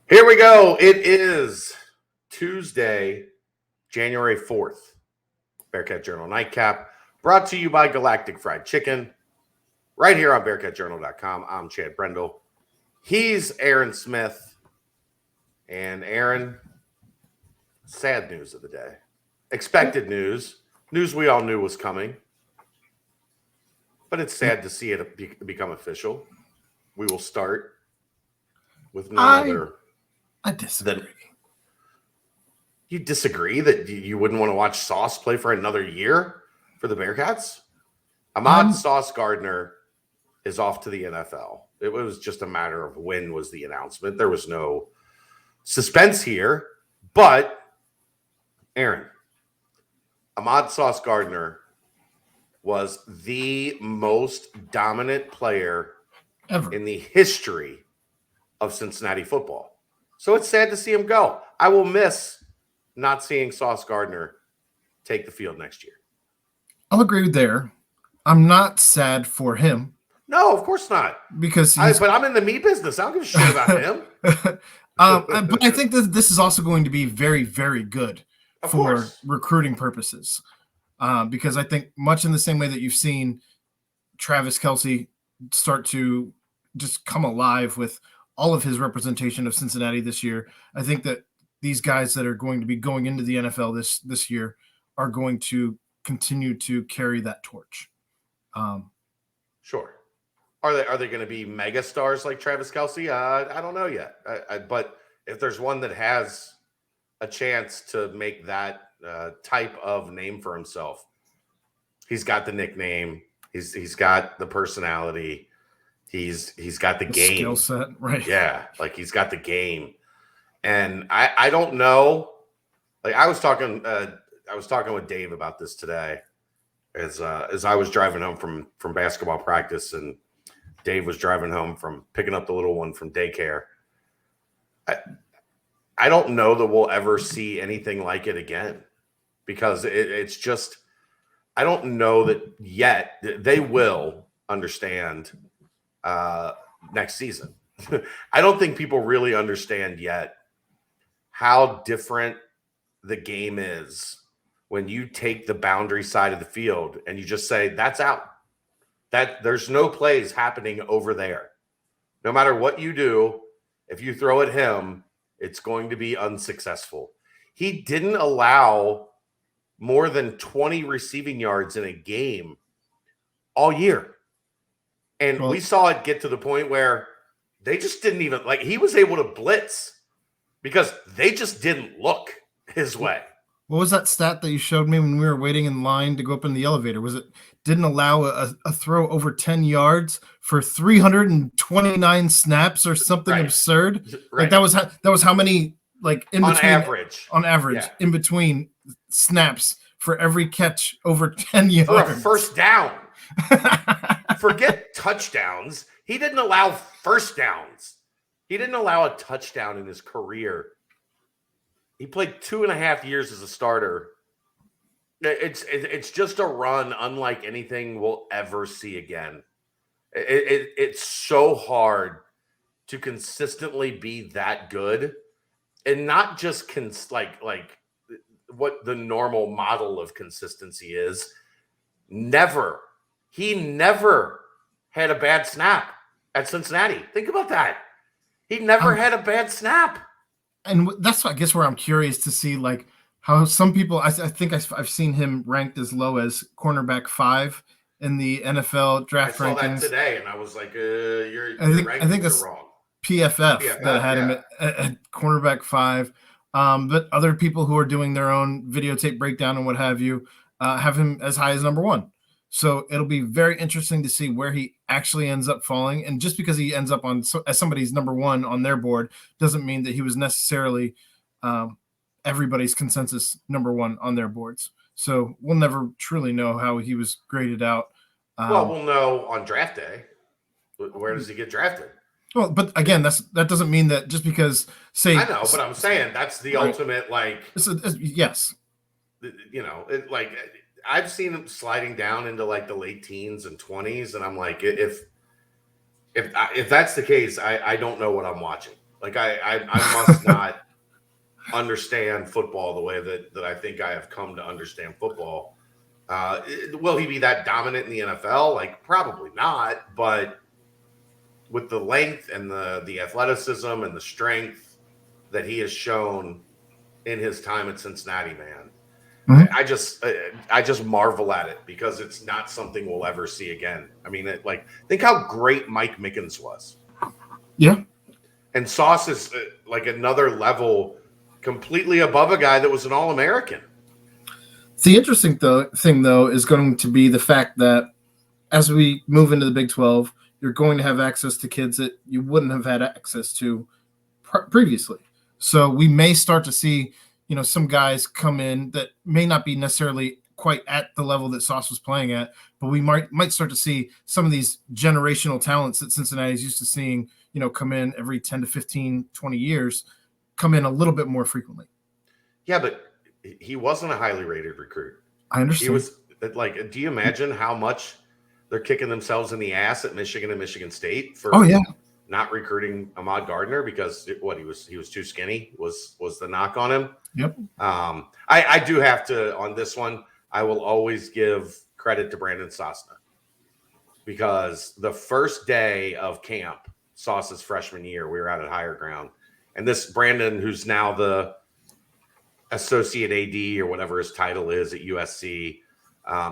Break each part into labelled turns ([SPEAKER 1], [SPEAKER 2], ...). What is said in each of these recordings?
[SPEAKER 1] Here we go. It is Tuesday, January 4th. Bearcat Journal Nightcap, brought to you by Galactic Fried Chicken, right here on BearcatJournal.com. I'm Chad Brendel. He's Aaron Smith. And Aaron, sad news of the day. Expected news. News we all knew was coming. But it's sad to see it become official. We will start with none other.
[SPEAKER 2] I disagree.
[SPEAKER 1] You disagree that you wouldn't want to watch Sauce play for another year for the Bearcats? Sauce Gardner is off to the NFL. It was just a matter of when was the announcement. There was no suspense here. But, Aaron, Sauce Gardner was the most dominant player
[SPEAKER 2] ever
[SPEAKER 1] in the history of Cincinnati football. So it's sad to see him go. I will miss not seeing Sauce Gardner take the field next year.
[SPEAKER 2] I'll agree there. I'm not sad for him.
[SPEAKER 1] No, of course not.
[SPEAKER 2] Because
[SPEAKER 1] but I'm in the meat business. I don't give a shit about him.
[SPEAKER 2] But I think that this is also going to be very, very good for recruiting purposes. Because I think much in the same way that you've seen Travis Kelce start to just come alive with all of his representation of Cincinnati this year, I think that these guys that are going to be going into the NFL this year are going to continue to carry that torch.
[SPEAKER 1] Sure. Are they going to be mega stars like Travis Kelce? I don't know yet. But if there's one that has a chance to make that type of name for himself, he's got the nickname. He's got the personality. He's got the game
[SPEAKER 2] skill set, right?
[SPEAKER 1] Yeah, like he's got the game. And I don't know. Like I was talking with Dave about this today as I was driving home from basketball practice, and Dave was driving home from picking up the little one from daycare. I don't know that we'll ever see anything like it again, because it's just, I don't know that yet. They will understand next season. I don't think people really understand yet how different the game is when you take the boundary side of the field and you just say, that's out. That there's no plays happening over there. No matter what you do, if you throw at him, it's going to be unsuccessful. He didn't allow more than 20 receiving yards in a game all year. And we saw it get to the point where they just didn't even, like, he was able to blitz because they just didn't look his way.
[SPEAKER 2] What was that stat that you showed me when we were waiting in line to go up in the elevator? Was it didn't allow a throw over 10 yards for 329 snaps or something absurd?
[SPEAKER 1] Right.
[SPEAKER 2] Like that was how many, like, in between, on average,
[SPEAKER 1] yeah.
[SPEAKER 2] In between snaps for every catch over 10 yards.
[SPEAKER 1] For a first down. Forget touchdowns. He didn't allow first downs. He didn't allow a touchdown in his career. He played 2.5 years as a starter. It's just a run unlike anything we'll ever see again. It's so hard to consistently be that good, and not just like what the normal model of consistency is. He never had a bad snap at Cincinnati. Think about that. He never had a bad snap.
[SPEAKER 2] And that's, I guess, where I'm curious to see, like, how some people, I think I've seen him ranked as low as cornerback 5 in the NFL draft rankings.
[SPEAKER 1] I saw that today, and I was like,
[SPEAKER 2] I think that's
[SPEAKER 1] wrong.
[SPEAKER 2] PFF that had him at cornerback 5. But other people who are doing their own videotape breakdown and what have you have him as high as number 1. So it'll be very interesting to see where he actually ends up falling. And just because he ends up as somebody's number 1 on their board doesn't mean that he was necessarily everybody's consensus number 1 on their boards. So we'll never truly know how he was graded out.
[SPEAKER 1] Well, we'll know on draft day. Where does he get drafted?
[SPEAKER 2] Well, but again, that doesn't mean that just because, say,
[SPEAKER 1] I know, but I'm saying that's the ultimate, like,
[SPEAKER 2] yes,
[SPEAKER 1] you know, like, I've seen him sliding down into like the late teens and 20s, and I'm like, if that's the case, I don't know what I'm watching. Like I must not understand football the way that I think I have come to understand football. Will he be that dominant in the NFL? Like, probably not, but with the length and the athleticism and the strength that he has shown in his time at Cincinnati, man,
[SPEAKER 2] Mhm.
[SPEAKER 1] I just marvel at it because it's not something we'll ever see again. I mean, think how great Mike Mickens was.
[SPEAKER 2] Yeah.
[SPEAKER 1] And Sauce is like another level completely above a guy that was an All-American.
[SPEAKER 2] The interesting thing, though, is going to be the fact that as we move into the Big 12, you're going to have access to kids that you wouldn't have had access to previously. So we may start to see, some guys come in that may not be necessarily quite at the level that Sauce was playing at, but we might start to see some of these generational talents that Cincinnati is used to seeing, come in every 10 to 15, 20 years, come in a little bit more frequently.
[SPEAKER 1] Yeah, but he wasn't a highly rated recruit.
[SPEAKER 2] I understand.
[SPEAKER 1] He was like, do you imagine how much they're kicking themselves in the ass at Michigan and Michigan State for not recruiting Ahmad Gardner because he was too skinny was the knock on him.
[SPEAKER 2] Yep.
[SPEAKER 1] I do have to on this one. I will always give credit to Brandon Sosna because the first day of camp, Sauce's freshman year, we were out at Higher Ground, and this Brandon, who's now the associate AD or whatever his title is at USC,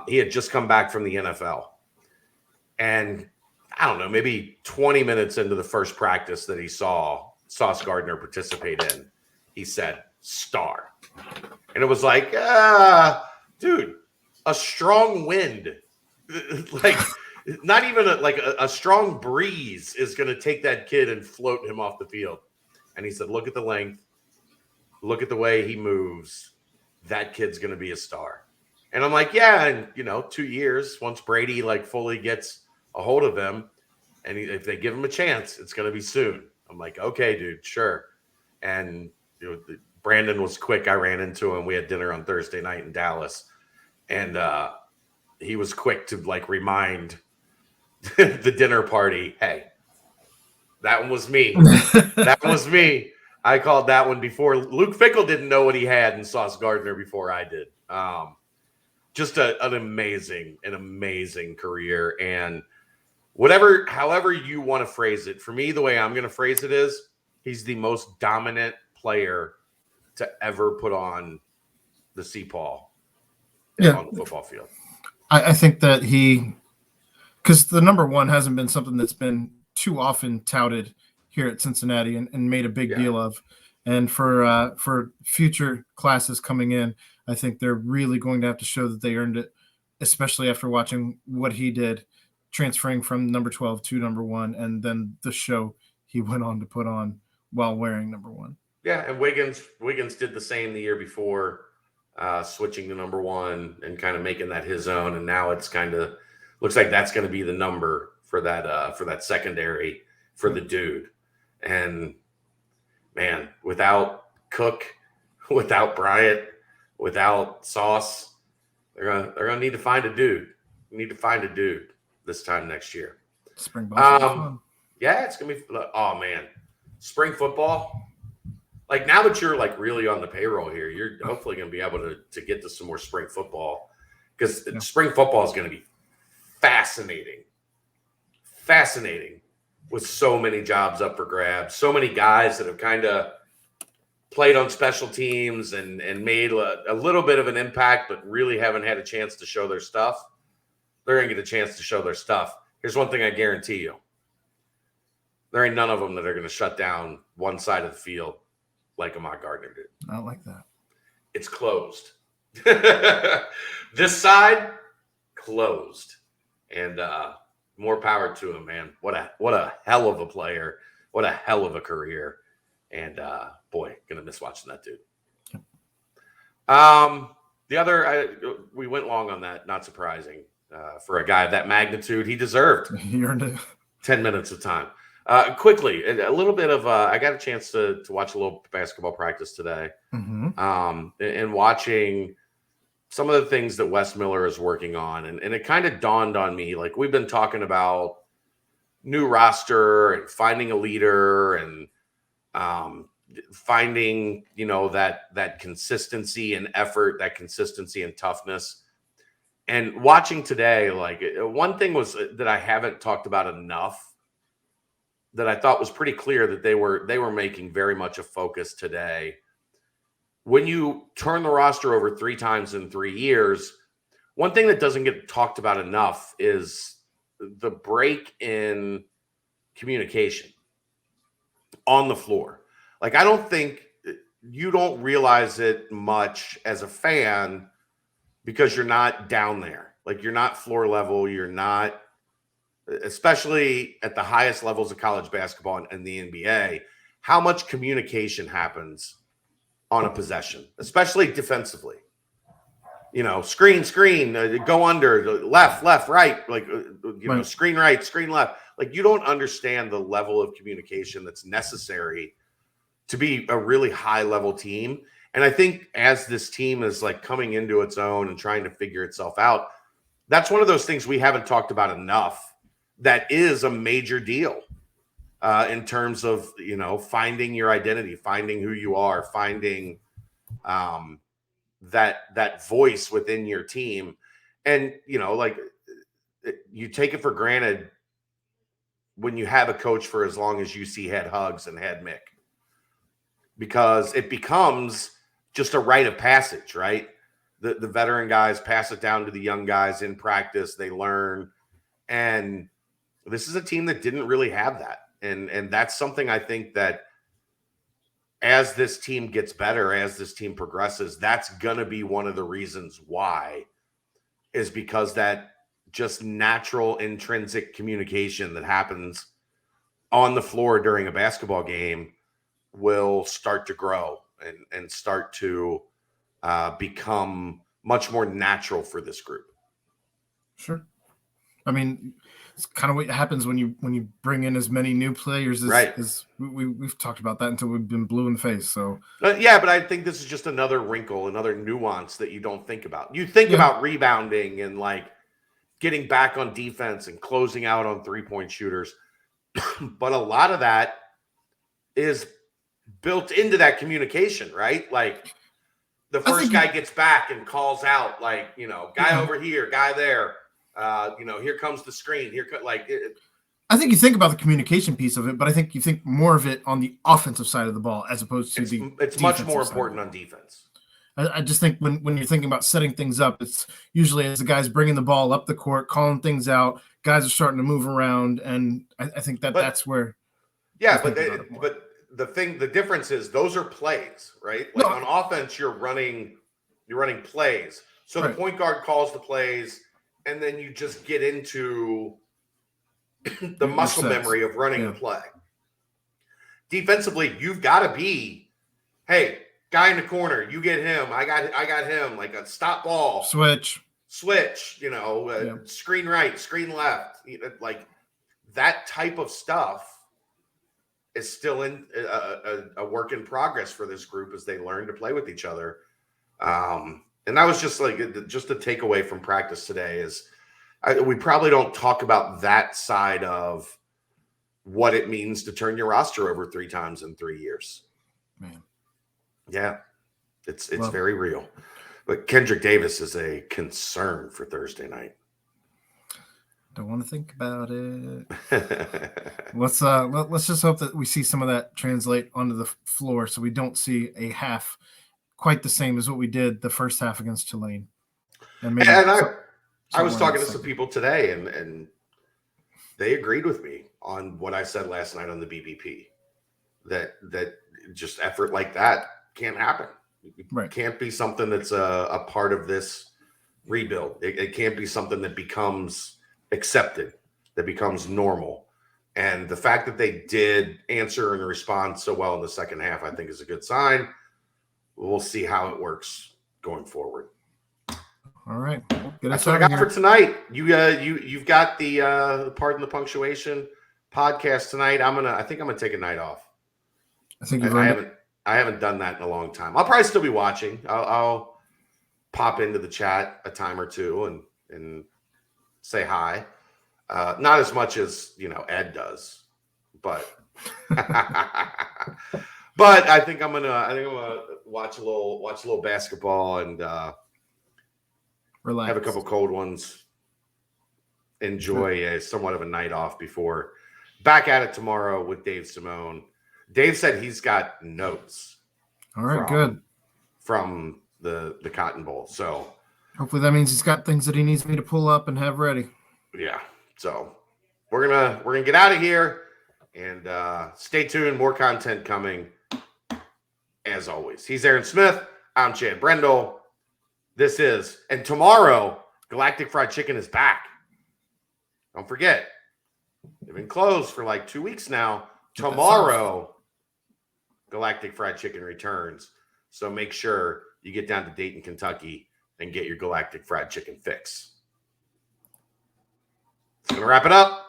[SPEAKER 1] he had just come back from the NFL, and I don't know, maybe 20 minutes into the first practice that he saw Sauce Gardner participate in, he said, "Star." And it was like, dude, a strong wind, like not even a strong breeze is going to take that kid and float him off the field. And he said, look at the length, look at the way he moves. That kid's going to be a star. And I'm like, yeah, and 2 years, once Brady fully gets a hold of him, and if they give him a chance, it's going to be soon. I'm like, okay, dude, sure. And Brandon was quick. I ran into him. We had dinner on Thursday night in Dallas, and he was quick to remind the dinner party, hey, that one was me. That was me. I called that one before. Luke Fickell didn't know what he had in Sauce Gardner before I did. Just an amazing career. And however you want to phrase it, for me, the way I'm going to phrase it is he's the most dominant player to ever put on the CPAW on the football field.
[SPEAKER 2] I think that because the number one hasn't been something that's been too often touted here at Cincinnati and made a big deal of. And for future classes coming in, I think they're really going to have to show that they earned it, especially after watching what he did, transferring from number 12 to number 1, and then the show he went on to put on while wearing number 1.
[SPEAKER 1] Yeah, and Wiggins did the same the year before, switching to number 1 and kind of making that his own. And now it's kind of looks like that's going to be the number for that secondary for the dude. And man, without Cook, without Bryant, without Sauce, they're gonna need to find a dude. We need to find a dude this time next year.
[SPEAKER 2] Spring ball.
[SPEAKER 1] Yeah, it's gonna be. Oh man, spring football. Like now that you're really on the payroll here, you're hopefully gonna be able to get to some more spring football because spring football is gonna be fascinating with so many jobs up for grabs, so many guys that have kind of played on special teams and made a little bit of an impact, but really haven't had a chance to show their stuff. They're going to get a chance to show their stuff. Here's one thing I guarantee you. There ain't none of them that are going to shut down one side of the field like Ahmad Gardner did.
[SPEAKER 2] Not like that.
[SPEAKER 1] It's closed. This side, closed. And more power to him, man. What a hell of a player. What a hell of a career. And boy, gonna miss watching that dude. The other, we went long on that. Not surprising for a guy of that magnitude. He deserved
[SPEAKER 2] He earned it.
[SPEAKER 1] 10 minutes of time. Quickly, a little bit of I got a chance to watch a little basketball practice today.
[SPEAKER 2] Mm-hmm.
[SPEAKER 1] And watching some of the things that Wes Miller is working on. And it kind of dawned on me, we've been talking about new roster and finding a leader and finding, that consistency and effort, that consistency and toughness. And watching today, like one thing was that I haven't talked about enough that I thought was pretty clear that they were making very much a focus today. When you turn the roster over 3 times in 3 years, one thing that doesn't get talked about enough is the break in communication on the floor. Like, I don't think you don't realize it much as a fan because you're not down there. Like, you're not floor level. You're not, especially at the highest levels of college basketball and the NBA, how much communication happens on a possession, especially defensively. Screen, go under, left, right, like,
[SPEAKER 2] Right.
[SPEAKER 1] screen right, screen left. Like, you don't understand the level of communication that's necessary to be a really high level team. And I think as this team is like coming into its own and trying to figure itself out, that's one of those things we haven't talked about enough. That is a major deal in terms of, finding your identity, finding who you are, finding that voice within your team. And, you take it for granted when you have a coach for as long as UC had Hugs and had Mick, because it becomes just a rite of passage, right? The veteran guys pass it down to the young guys in practice. They learn. And this is a team that didn't really have that. And that's something I think that as this team gets better, as this team progresses, that's going to be one of the reasons why, is because that just natural intrinsic communication that happens on the floor during a basketball game will start to grow and start to become much more natural for this group.
[SPEAKER 2] Sure. I mean, it's kind of what happens when you bring in as many new players as we've talked about that until we've been blue in the face. So
[SPEAKER 1] yeah, but I think this is just another wrinkle, another nuance that you don't think about. You think about rebounding and like getting back on defense and closing out on 3-point shooters, but a lot of that is built into that communication, right? Like the first guy gets back and calls out, like, guy over here, guy there. Here comes the screen.
[SPEAKER 2] I think you think about the communication piece of it, but I think you think more of it on the offensive side of the ball as opposed to
[SPEAKER 1] it's much more important on defense.
[SPEAKER 2] I just think when you're thinking about setting things up, it's usually as the guys bringing the ball up the court, calling things out, guys are starting to move around, and I think that's where.
[SPEAKER 1] Yeah, but the difference is those are plays, right? Like on offense, you're running plays. So the point guard calls the plays, and then you just get into the muscle memory of running the play. Defensively, you've got to be, hey, guy in the corner, you get him, I got him, like a stop ball.
[SPEAKER 2] Switch,
[SPEAKER 1] screen right, screen left. Like that type of stuff is still in a work in progress for this group as they learn to play with each other. And that was just a takeaway from practice today is we probably don't talk about that side of what it means to turn your roster over 3 times in 3 years.
[SPEAKER 2] Man.
[SPEAKER 1] Yeah, it's very real. But Kendrick Davis is a concern for Thursday night.
[SPEAKER 2] Don't want to think about it. Let's just hope that we see some of that translate onto the floor, so we don't see a half quite the same as what we did the first half against Tulane.
[SPEAKER 1] And I was talking to some people today, and they agreed with me on what I said last night on the BBP. That just effort like that can't happen. It can't be something that's a part of this rebuild. It can't be something that becomes accepted, that becomes normal. And the fact that they did answer and respond so well in the second half, I think is a good sign. We'll see how it works going forward.
[SPEAKER 2] All right.
[SPEAKER 1] That's what I got for tonight. You've got the Pardon the Punctuation podcast tonight. I think I'm gonna take a night off. I haven't done that in a long time. I'll probably still be watching. I'll pop into the chat a time or two and say hi. Not as much as Ed does, but But I think I'm gonna watch a little basketball and
[SPEAKER 2] Relax.
[SPEAKER 1] have a couple cold ones. Enjoy a somewhat of a night off before back at it tomorrow with Dave Simone. Dave said he's got notes.
[SPEAKER 2] All right, good.
[SPEAKER 1] From the Cotton Bowl. So
[SPEAKER 2] hopefully that means he's got things that he needs me to pull up and have ready.
[SPEAKER 1] Yeah. So we're gonna get out of here and stay tuned. More content coming as always. He's Aaron Smith. I'm Chad Brendel. This is, and tomorrow, Galactic Fried Chicken is back. Don't forget, they've been closed for like 2 weeks now. Tomorrow, Galactic Fried Chicken returns. So make sure you get down to Dayton, Kentucky, and get your Galactic Fried Chicken fix. It's going to wrap it up.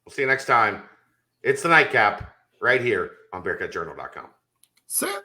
[SPEAKER 1] We'll see you next time. It's the Nightcap right here on BearcatJournal.com.
[SPEAKER 2] See ya.